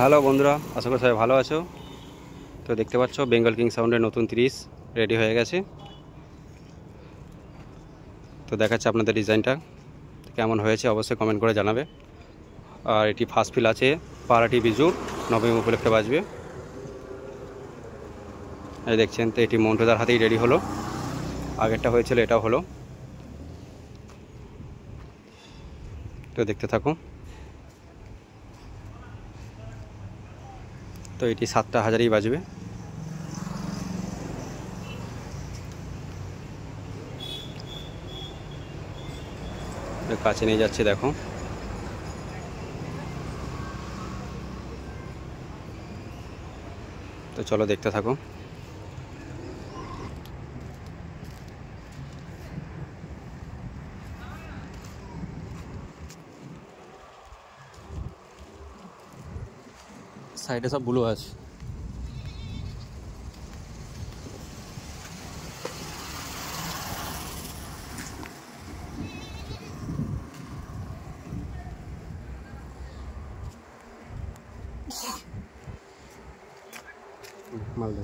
Hello বন্ধুরা, আশা করি সবাই ভালো আছো। তো দেখতে পাচ্ছ বেঙ্গল কিং সাউন্ডের নতুন 30 রেডি হয়ে গেছে। তো দেখাচ্ছে আপনাদের ডিজাইনটা কেমন হয়েছে, অবশ্যই কমেন্ট করে জানাবে। আর এটি ফার্স্ট ফিল আছে পারাটি বিজু নবমী উপলক্ষে বাজবে। এই দেখছেন, তো এটি মন্টুদার হাতেই রেডি হলো। আগেরটা হয়েছিল, এটাও হলো। তো দেখতে থাকুন। তো এটি 7টা হাজারেই বাজবে। কাছে নিয়ে যাচ্ছে, দেখো। তো চলো দেখতে থাকো। সাইডে সব ব্লু আছে। মালদা